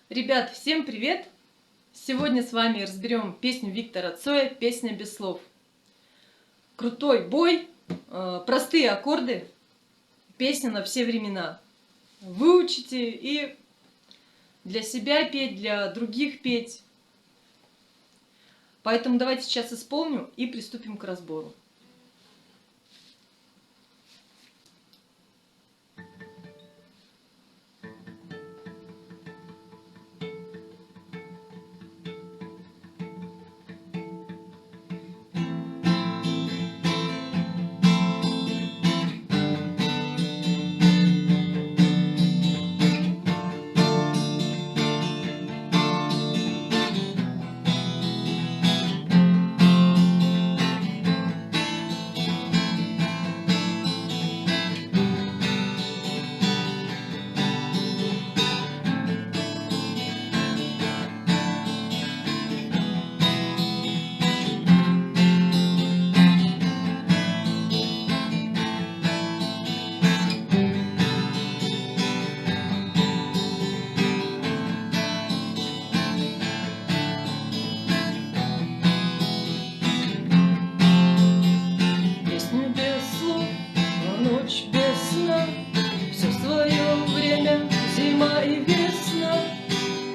Ребят, всем привет! Сегодня с вами разберем песню Виктора Цоя «Песня без слов». Крутой бой, простые аккорды, песня на все времена. Выучите и для себя петь, для других петь. Поэтому давайте сейчас исполню и приступим к разбору. Песня без слов, ночь без сна, все свое время, зима и весна.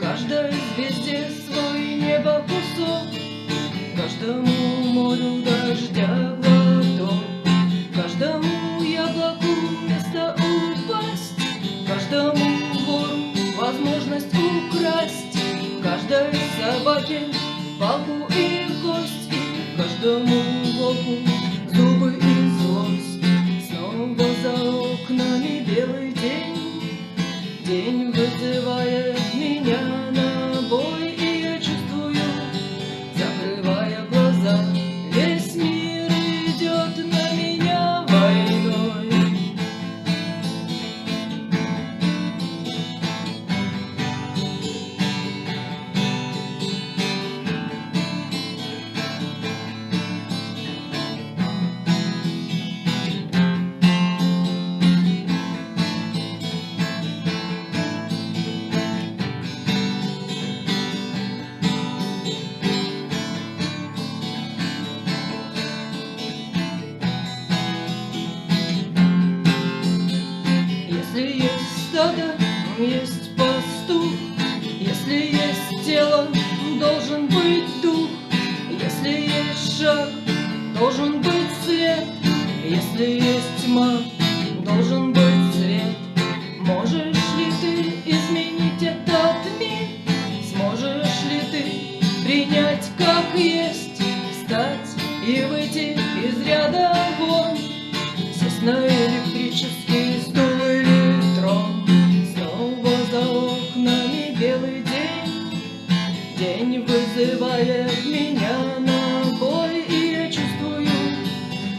Каждой звезде свой небо кусок, каждому морю дождя глоток, каждому яблоку место упасть, каждому вору возможность украсть, каждой собаке палку и кость, и каждому волку зубы и злость. Снова за окнами белый день, день вызывает меня на бой, и я чувствую, закрывая глаза, весь мир идет на меня войной. Если есть стадо, есть пастух, если есть тело, должен быть дух, если есть шаг, должен быть свет, если есть тьма, должен быть свет. Можешь ли ты изменить этот мир? Сможешь ли ты принять как есть, встать и выйти из ряда вон, сесть на электрический стул или трон? Снова за окнами белый день, день вызывает меня на бой, и я чувствую,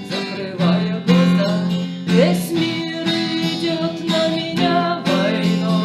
закрывая глаза, весь мир идет на меня войной.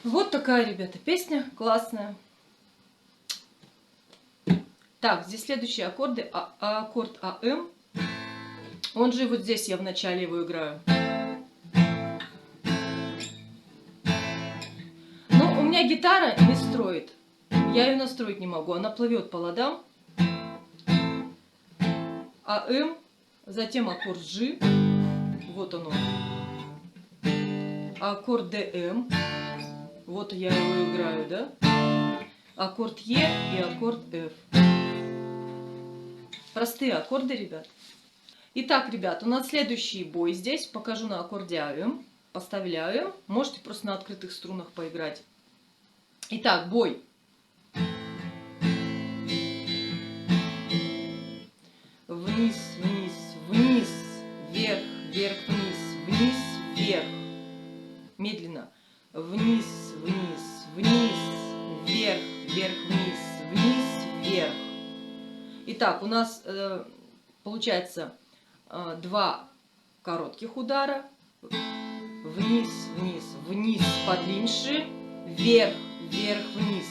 Вот такая, ребята, песня классная. Так, здесь следующие аккорды. Аккорд АМ. Он же вот здесь я в начале его играю. Но у меня гитара не строит. Я ее настроить не могу. Она плывет по ладам. АМ затем аккорд G, вот он, аккорд ДМ, вот я его играю, да, аккорд Е и аккорд F. Простые аккорды, ребят. Итак, ребят, у нас следующий бой здесь, покажу на аккорде АМ, поставили АМ, можете просто на открытых струнах поиграть. Итак, бой. Вниз, вниз, вниз, вверх, вверх, вниз, вниз, вверх. Медленно. Вниз, вниз, вниз, вверх, вверх, вниз, вниз, вверх. Итак, у нас получается 2 коротких удара. Вниз, вниз, вниз, подлиннее, вверх, вверх, вниз.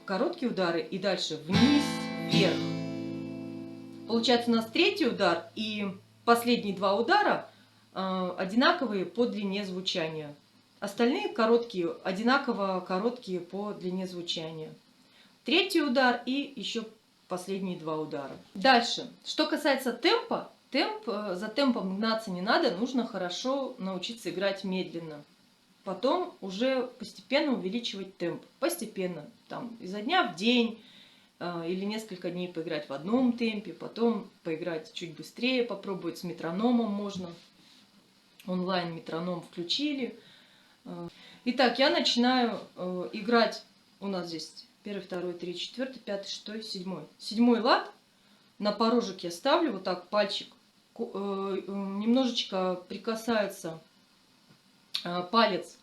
Короткие удары и дальше вниз, вверх. Получается у нас третий удар и последние 2 удара одинаковые по длине звучания. Остальные короткие, одинаково короткие по длине звучания. Третий удар и еще последние 2 удара. Дальше, что касается темпа, за темпом гнаться не надо, нужно хорошо научиться играть медленно. Потом уже постепенно увеличивать темп. Постепенно, там, изо дня в день или несколько дней поиграть в одном темпе, потом поиграть чуть быстрее, попробовать с метрономом можно. Онлайн метроном включили. Итак, я начинаю играть, у нас здесь 1, 2, 3, 4, 5, 6, 7. 7 лад. На порожек я ставлю, вот так пальчик, немножечко прикасается палец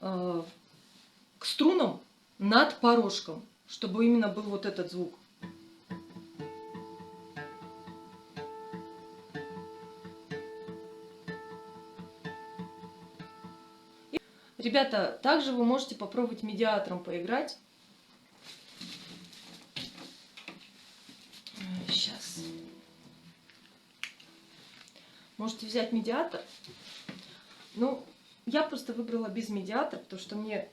к струнам над порожком, чтобы именно был вот этот звук. Ребята, также вы можете попробовать медиатором поиграть. Сейчас. Можете взять медиатор. Ну, я просто выбрала без медиатора, потому что мне...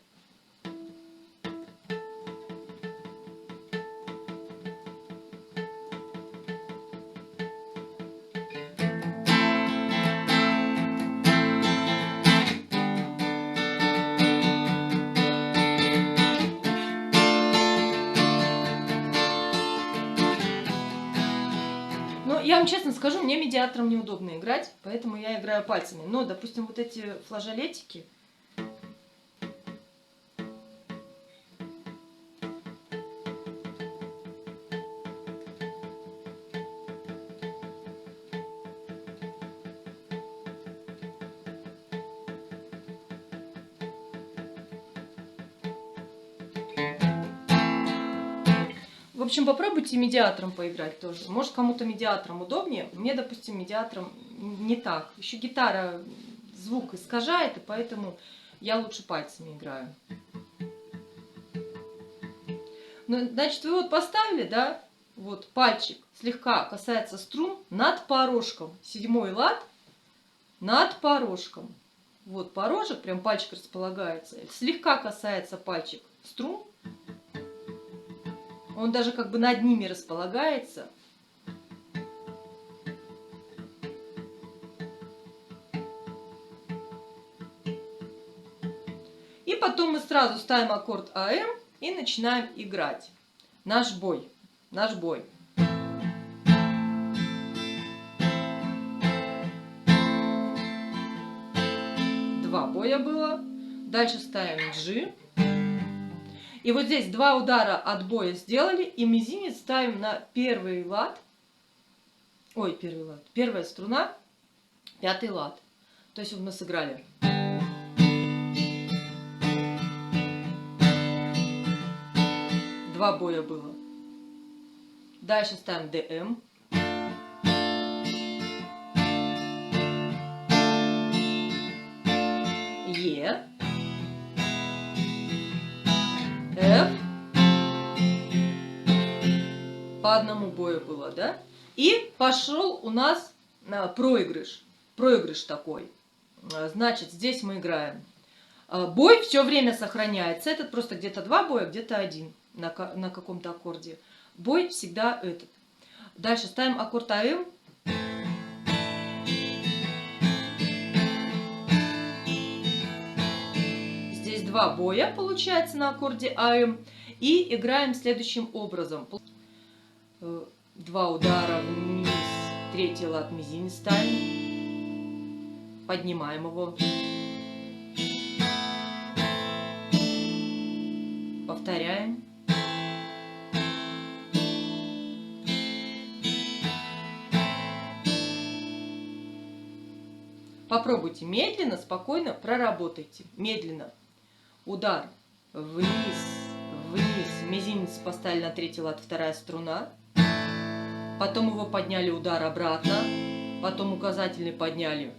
Я вам честно скажу, мне медиатором неудобно играть, поэтому я играю пальцами. Но, допустим, вот эти флажолетики... В общем, попробуйте медиатором поиграть тоже. Может, кому-то медиатором удобнее. Мне, допустим, медиатором не так. Еще гитара звук искажает, и поэтому я лучше пальцами играю. Ну, значит, вы вот поставили, да, вот пальчик слегка касается струн над порожком. 7 лад над порожком. Вот порожек, прям пальчик располагается. Слегка касается пальчик струн. Он даже как бы над ними располагается. И потом мы сразу ставим аккорд АМ и начинаем играть. Наш бой. Наш бой. Два боя было. Дальше ставим G. И вот здесь 2 удара от боя сделали, и мизинец ставим на первый лад. Ой, первый лад. Первая струна, 5-й лад. То есть вот мы сыграли. Два боя было. Дальше ставим ДМ. Е. F. По одному бою было, да? И пошел у нас проигрыш. Проигрыш такой. Значит, здесь мы играем. Бой все время сохраняется. Этот просто где-то 2 боя, где-то 1 на каком-то аккорде. Бой всегда этот. Дальше ставим аккорд АМ 2 боя получается на аккорде АМ. И играем следующим образом. 2 удара вниз, 3-й лад мизинец ставим, поднимаем его, повторяем, попробуйте медленно, спокойно проработайте, медленно, удар вниз, вниз, мизинец поставили на 3-й лад, 2-я струна. Потом его подняли, удар обратно, потом указательный подняли,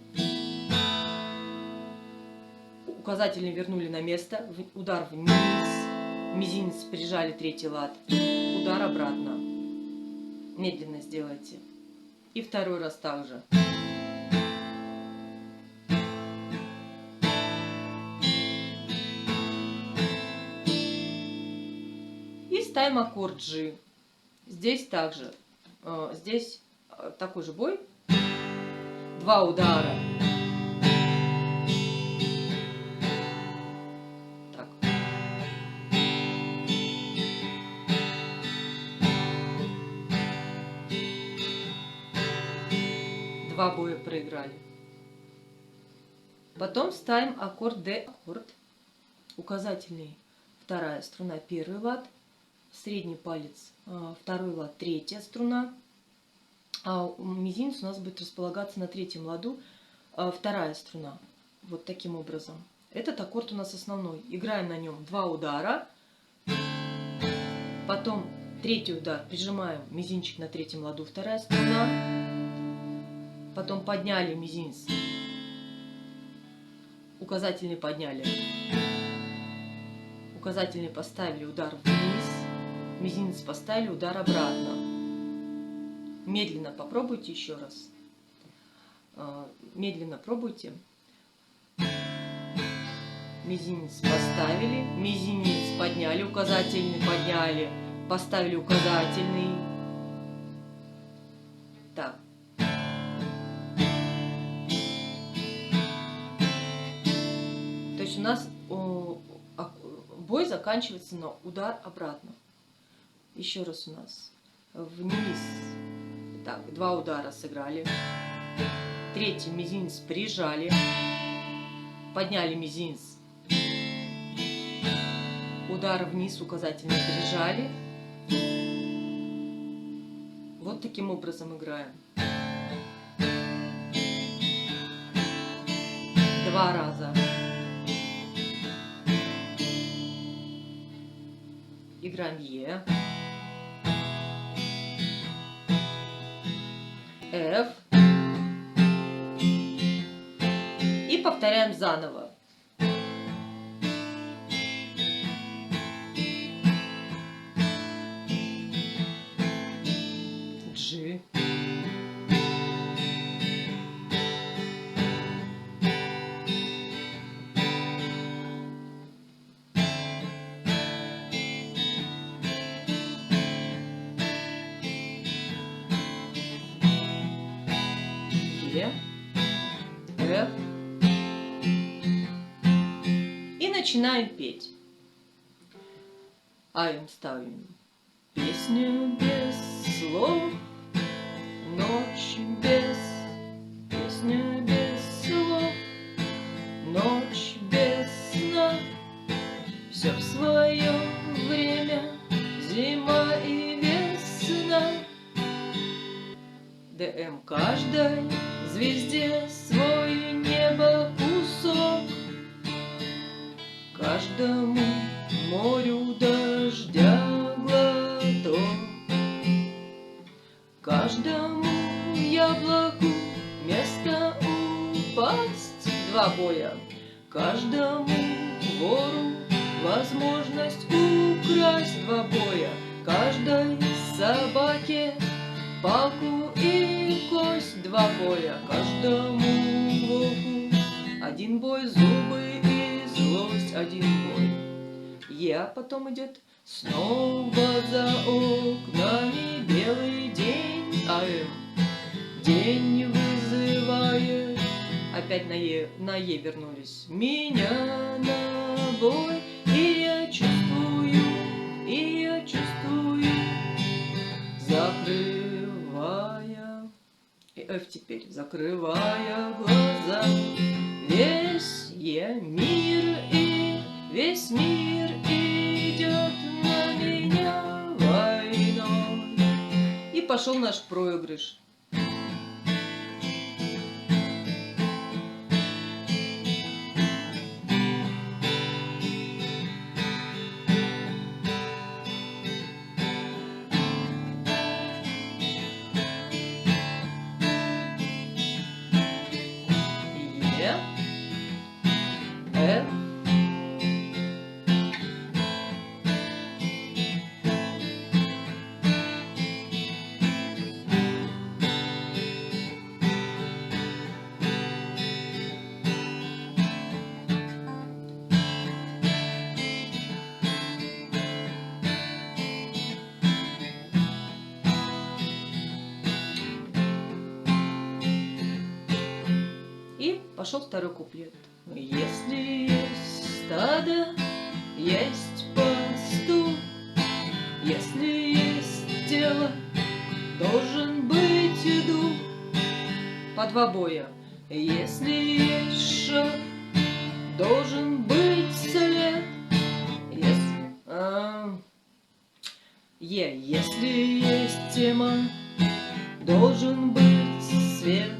указательный вернули на место, удар вниз, мизинец прижали 3-й лад, удар обратно. Медленно сделайте. И 2-й раз также. И ставим аккорд G. Здесь также. Здесь такой же бой. 2 удара. Так. Два боя проиграли. Потом ставим аккорд D. Аккорд. Указательный 2-я струна, 1-й лад. Средний палец, 2-й лад, 3-я струна, а мизинец у нас будет располагаться на 3-м ладу, 2-я струна. Вот таким образом. Этот аккорд у нас основной. Играем на нем 2 удара, потом 3-й удар, прижимаем мизинчик на 3-м ладу, 2-я струна, потом подняли мизинец, указательный подняли, указательный поставили, удар вниз, мизинец поставили, удар обратно. Медленно попробуйте еще раз. Медленно пробуйте. Мизинец поставили, мизинец подняли, указательный подняли, поставили указательный. Так. То есть у нас бой заканчивается на удар обратно. Еще раз у нас вниз. Так, 2 удара сыграли. 3-й мизинец прижали. Подняли мизинец. Удар вниз, указательный прижали. Вот таким образом играем. 2 раза. Играем Е. F. И повторяем заново. G. F. И начинаем петь. АМ ставим. Песню без слов, ночь без, песня без слов, ночь без сна. Все в свое время, зима и весна. ДМ каждой звезде свой небо кусок, каждому морю дождя глоток, каждому яблоку место упасть. 2 боя. Каждому вору возможность украсть. 2 боя. Каждой собаке палку и кость. 2 боя. Каждому волку 1 бой, зубы и злость. 1 бой. Е потом идет. Снова за окнами белый день, АМ. День вызывает. Опять на Е вернулись. Меня на набой, и я чувствую, закрывая, и F теперь, закрывая глаза, весь мир идет на меня войной. И пошел наш проигрыш. И пошел второй куплет. Если есть стадо, есть пастух, если есть тело, должен быть дух. По два боя. Если есть шаг, должен быть след. Если есть тема, должен быть свет.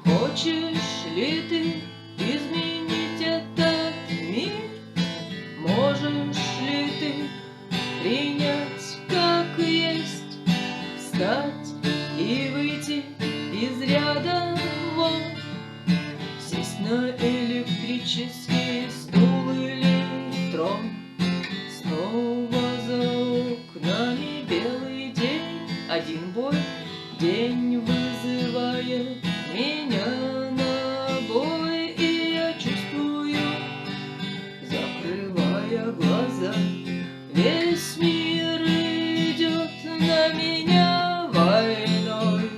Хочешь ли ты изменить этот мир? Можешь ли ты принять как есть, встать и выйти из ряда вон, сесть на электрический стул или трон? Снова за окнами белый день, один бой, день вызывает меня на бой, и я чувствую, закрывая глаза, весь мир идет на меня войной.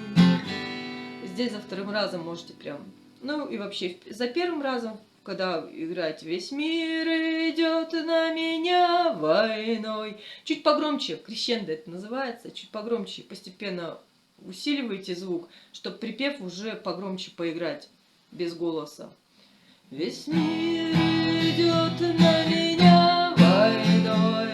Здесь за вторым разом можете прям, ну и вообще за первым разом, когда играете весь мир идет на меня войной, чуть погромче, крещендо это называется, чуть погромче, постепенно усиливайте звук, чтобы припев уже погромче поиграть, без голоса. Весь мир идет на меня войной.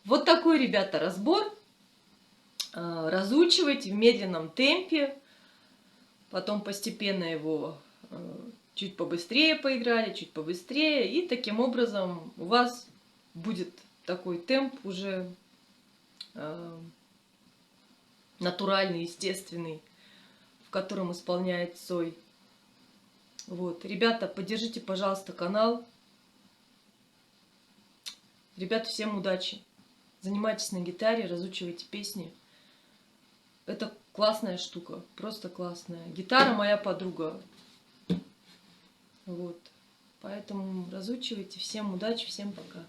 Вот такой, ребята, разбор. Разучивайте в медленном темпе, потом постепенно его чуть побыстрее поиграли, чуть побыстрее, и таким образом у вас будет такой темп уже натуральный, естественный, в котором исполняет Цой. Вот, ребята, поддержите, пожалуйста, канал. Ребята, всем удачи! Занимайтесь на гитаре, разучивайте песни. Это классная штука, просто классная. Гитара моя подруга. Вот. Поэтому разучивайте. Всем удачи, всем пока.